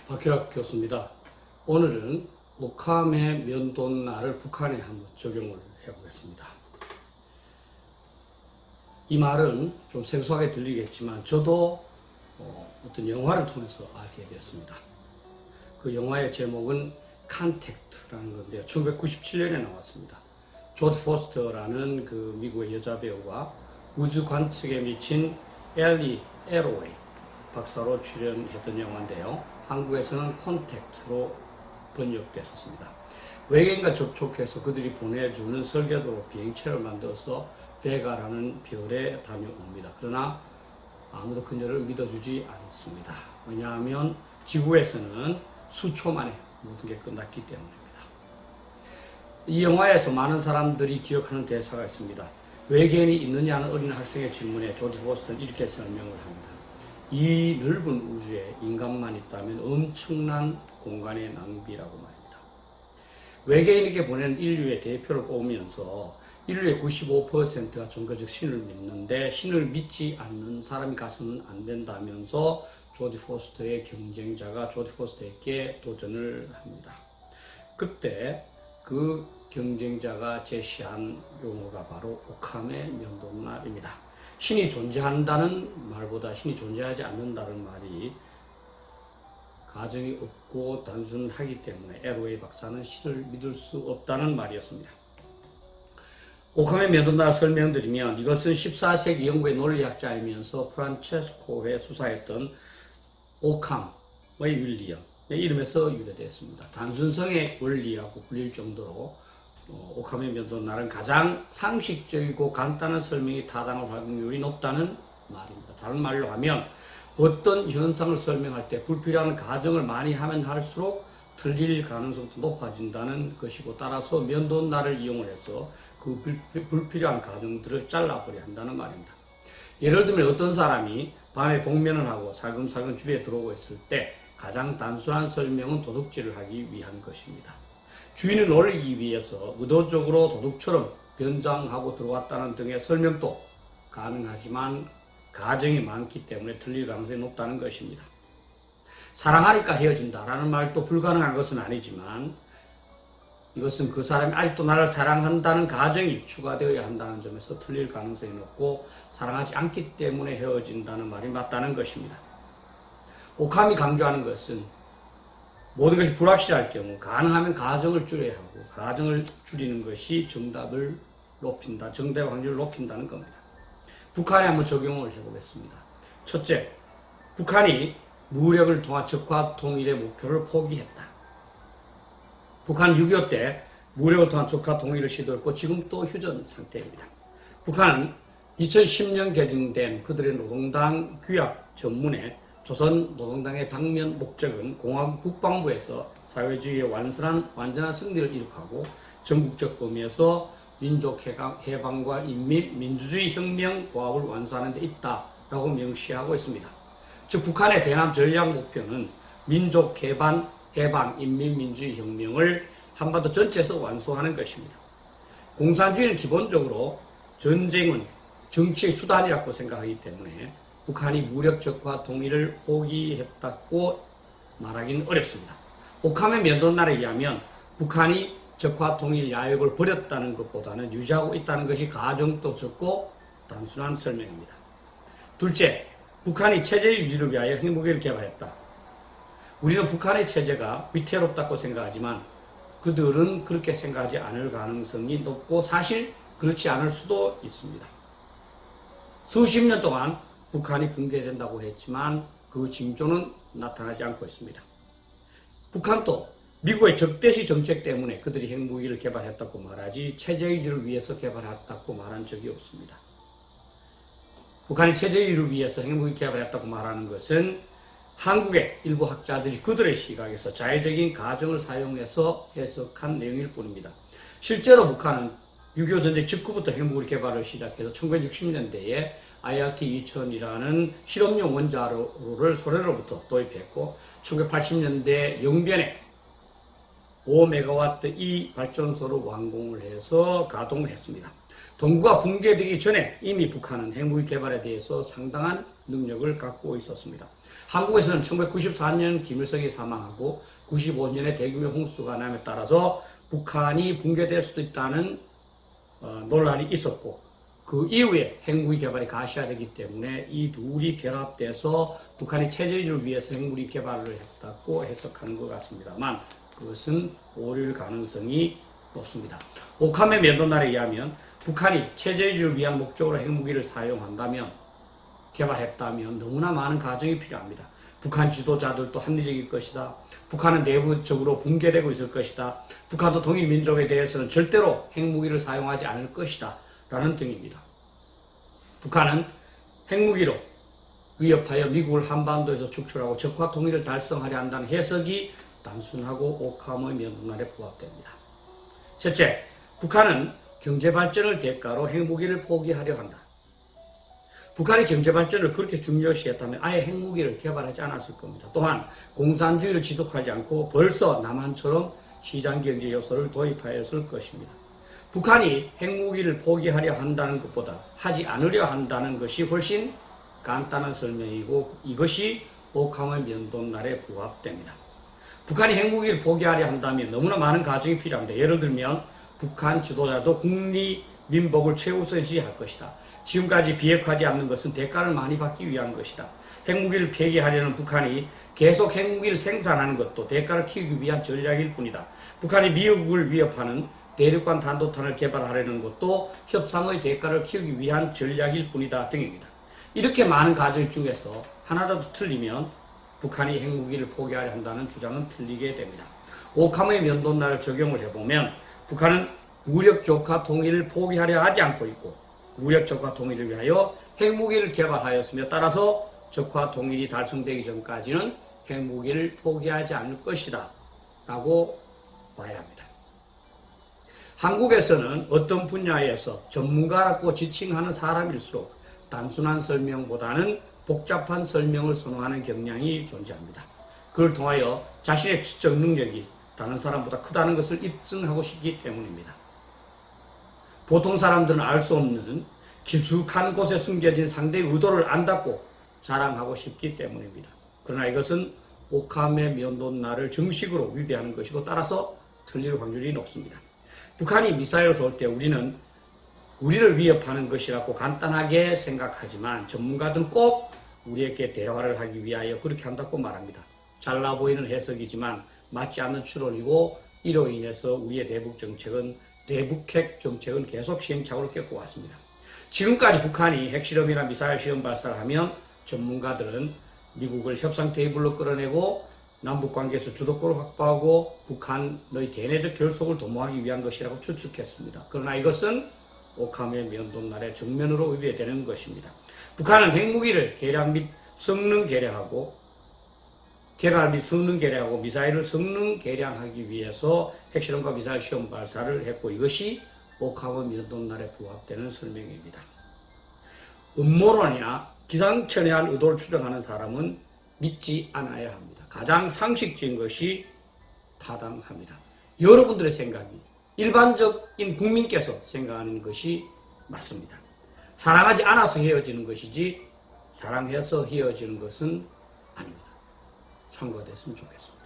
박희락 교수입니다. 오늘은 오캄의 면도날을 북한에 한번 적용을 해보겠습니다. 이 말은 좀 생소하게 들리겠지만 저도 어떤 영화를 통해서 알게 되었습니다. 그 영화의 제목은 컨택트라는 건데요. 1997년에 나왔습니다. 조디 포스터라는 그 미국의 여자 배우가 우주 관측에 미친 엘리 에로웨이 박사로 출연했던 영화인데요. 한국에서는 컨택트로 번역됐었습니다. 외계인과 접촉해서 그들이 보내주는 설계도로 비행체를 만들어서 베가라는 별에 다녀옵니다. 그러나 아무도 그녀를 믿어주지 않습니다. 왜냐하면 지구에서는 수초 만에 모든 게 끝났기 때문입니다. 이 영화에서 많은 사람들이 기억하는 대사가 있습니다. 외계인이 있느냐는 어린 학생의 질문에 조디 포스터는 이렇게 설명을 합니다. 이 넓은 우주에 인간만 있다면 엄청난 공간의 낭비라고 말입니다. 외계인에게 보내는 인류의 대표를 뽑으면서 인류의 95%가 종교적 신을 믿는데 신을 믿지 않는 사람이 가서는 안 된다면서 조디 포스터의 경쟁자가 조디 포스터에게 도전을 합니다. 그때 그 경쟁자가 제시한 용어가 바로 오캄의 면도날입니다. 신이 존재한다는 말보다 신이 존재하지 않는다는 말이 가정이 없고 단순하기 때문에 에로웨이 박사는 신을 믿을 수 없다는 말이었습니다. 오캄의 면도날 설명드리면 이것은 14세기 영국의 논리학자이면서 프란체스코에 수사했던 오캄의 윌리엄의 이름에서 유래되었습니다. 단순성의 원리라고 불릴 정도로 오캄의 면도날은 가장 상식적이고 간단한 설명이 타당할 확률이 높다는 말입니다. 다른 말로 하면 어떤 현상을 설명할 때 불필요한 가정을 많이 하면 할수록 틀릴 가능성도 높아진다는 것이고 따라서 면도날을 이용을 해서 그 불필요한 가정들을 잘라버려야 한다는 말입니다. 예를 들면 어떤 사람이 밤에 복면을 하고 살금살금 집에 들어오고 있을 때 가장 단순한 설명은 도둑질을 하기 위한 것입니다. 주인을 놀리기 위해서 의도적으로 도둑처럼 변장하고 들어왔다는 등의 설명도 가능하지만 가정이 많기 때문에 틀릴 가능성이 높다는 것입니다. 사랑하니까 헤어진다라는 말도 불가능한 것은 아니지만 이것은 그 사람이 아직도 나를 사랑한다는 가정이 추가되어야 한다는 점에서 틀릴 가능성이 높고 사랑하지 않기 때문에 헤어진다는 말이 맞다는 것입니다. 오캄이 강조하는 것은 모든 것이 불확실할 경우 가능하면 가정을 줄여야 하고 가정을 줄이는 것이 정답을 높인다, 정답의 확률을 높인다는 겁니다. 북한에 한번 적용을 해보겠습니다. 첫째, 북한이 무력을 통한 적화 통일의 목표를 포기했다. 북한은 6.25 때 무력을 통한 적화 통일을 시도했고 지금 또 휴전 상태입니다. 북한은 2010년 개정된 그들의 노동당 규약 전문에 조선 노동당의 당면 목적은 공화국 국방부에서 사회주의의 완전한 승리를 이룩하고 전국적 범위에서 민족 해방과 인민 민주주의 혁명 보합을 완수하는 데 있다라고 명시하고 있습니다. 즉 북한의 대남 전략 목표는 민족 해방, 인민 민주주의 혁명을 한반도 전체에서 완수하는 것입니다. 공산주의는 기본적으로 전쟁은 정치의 수단이라고 생각하기 때문에 북한이 무력 적화 통일을 포기했다고 말하기는 어렵습니다. 오캄의 면도날에 의하면 북한이 적화 통일 야욕을 버렸다는 것보다는 유지하고 있다는 것이 가정도 적고 단순한 설명입니다. 둘째, 북한이 체제 유지를 위하여 핵무기를 개발했다. 우리는 북한의 체제가 위태롭다고 생각하지만 그들은 그렇게 생각하지 않을 가능성이 높고 사실 그렇지 않을 수도 있습니다. 수십 년 동안 북한이 붕괴된다고 했지만 그 징조는 나타나지 않고 있습니다. 북한도 미국의 적대시 정책 때문에 그들이 핵무기를 개발했다고 말하지 체제 유지를 위해서 개발했다고 말한 적이 없습니다. 북한이 체제 유지를 위해서 핵무기 개발했다고 말하는 것은 한국의 일부 학자들이 그들의 시각에서 자의적인 가정을 사용해서 해석한 내용일 뿐입니다. 실제로 북한은 6.25 전쟁 직후부터 핵무기 개발을 시작해서 1960년대에 IRT-2000이라는 실험용 원자로를 소련으로부터 도입했고 1980년대 영변에 5메가와트 이 발전소를 완공을 해서 가동을 했습니다. 동구가 붕괴되기 전에 이미 북한은 핵무기 개발에 대해서 상당한 능력을 갖고 있었습니다. 한국에서는 1994년 김일성이 사망하고 95년에 대규모 홍수가 남에 따라서 북한이 붕괴될 수도 있다는 논란이 있었고 그 이후에 핵무기 개발이 가시화되기 때문에 이 둘이 결합돼서 북한이 체제주의를 위해서 핵무기 개발을 했다고 해석하는 것 같습니다만 그것은 오릴 가능성이 높습니다. 오카메 면도날에 의하면 북한이 체제주의를 위한 목적으로 핵무기를 사용한다면 개발했다면 너무나 많은 과정이 필요합니다. 북한 지도자들도 합리적일 것이다. 북한은 내부적으로 붕괴되고 있을 것이다. 북한도 동일민족에 대해서는 절대로 핵무기를 사용하지 않을 것이다. 라는 등입니다. 북한은 핵무기로 위협하여 미국을 한반도에서 축출하고 적화 통일을 달성하려 한다는 해석이 단순하고 오카모의 면도날에 부합됩니다. 셋째, 북한은 경제발전을 대가로 핵무기를 포기하려 한다. 북한의 경제발전을 그렇게 중요시했다면 아예 핵무기를 개발하지 않았을 겁니다. 또한 공산주의를 지속하지 않고 벌써 남한처럼 시장경제 요소를 도입하였을 것입니다. 북한이 핵무기를 포기하려 한다는 것보다 하지 않으려 한다는 것이 훨씬 간단한 설명이고 이것이 오카모의 면도날에 부합됩니다. 북한이 핵무기를 포기하려 한다면 너무나 많은 과정이 필요합니다. 예를 들면 북한 지도자도 국리민복을 최우선시할 것이다. 지금까지 비핵화하지 않는 것은 대가를 많이 받기 위한 것이다. 핵무기를 폐기하려는 북한이 계속 핵무기를 생산하는 것도 대가를 키우기 위한 전략일 뿐이다. 북한이 미국을 위협하는 대륙간 탄도탄을 개발하려는 것도 협상의 대가를 키우기 위한 전략일 뿐이다 등입니다. 이렇게 많은 과정 중에서 하나라도 틀리면 북한이 핵무기를 포기하려 한다는 주장은 틀리게 됩니다. 오카모의 면도날을 적용을 해보면 북한은 무력 적화 통일을 포기하려 하지 않고 있고 무력 적화 통일을 위하여 핵무기를 개발하였으며 따라서 적화 통일이 달성되기 전까지는 핵무기를 포기하지 않을 것이다 라고 봐야 합니다. 한국에서는 어떤 분야에서 전문가라고 지칭하는 사람일수록 단순한 설명보다는 복잡한 설명을 선호하는 경향이 존재합니다. 그걸 통하여 자신의 지적 능력이 다른 사람보다 크다는 것을 입증하고 싶기 때문입니다. 보통 사람들은 알 수 없는 깊숙한 곳에 숨겨진 상대의 의도를 안다고 자랑하고 싶기 때문입니다. 그러나 이것은 오카메 면도날을 정식으로 위배하는 것이고 따라서 틀릴 확률이 높습니다. 북한이 미사일을 쏠 때 우리는 우리를 위협하는 것이라고 간단하게 생각하지만 전문가들은 꼭 우리에게 대화를 하기 위하여 그렇게 한다고 말합니다. 잘나 보이는 해석이지만 맞지 않는 추론이고 이로 인해서 우리의 대북핵 정책은 계속 시행착오를 겪고 왔습니다. 지금까지 북한이 핵실험이나 미사일 시험 발사를 하면 전문가들은 미국을 협상 테이블로 끌어내고 남북관계에서 주도권을 확보하고 북한의 대내적 결속을 도모하기 위한 것이라고 추측했습니다. 그러나 이것은 오카메 면도날의 정면으로 위배되는 것입니다. 북한은 핵무기를 개량 및 성능 개량하고 개발 및 성능 개량하고 미사일을 성능 개량하기 위해서 핵실험과 미사일 시험 발사를 했고 이것이 오카메 면도날에 부합되는 설명입니다. 음모론이나 기상천외한 의도를 추정하는 사람은 믿지 않아야 합니다. 가장 상식적인 것이 타당합니다. 여러분들의 생각이 일반적인 국민께서 생각하는 것이 맞습니다. 사랑하지 않아서 헤어지는 것이지 사랑해서 헤어지는 것은 아닙니다. 참고가 됐으면 좋겠습니다.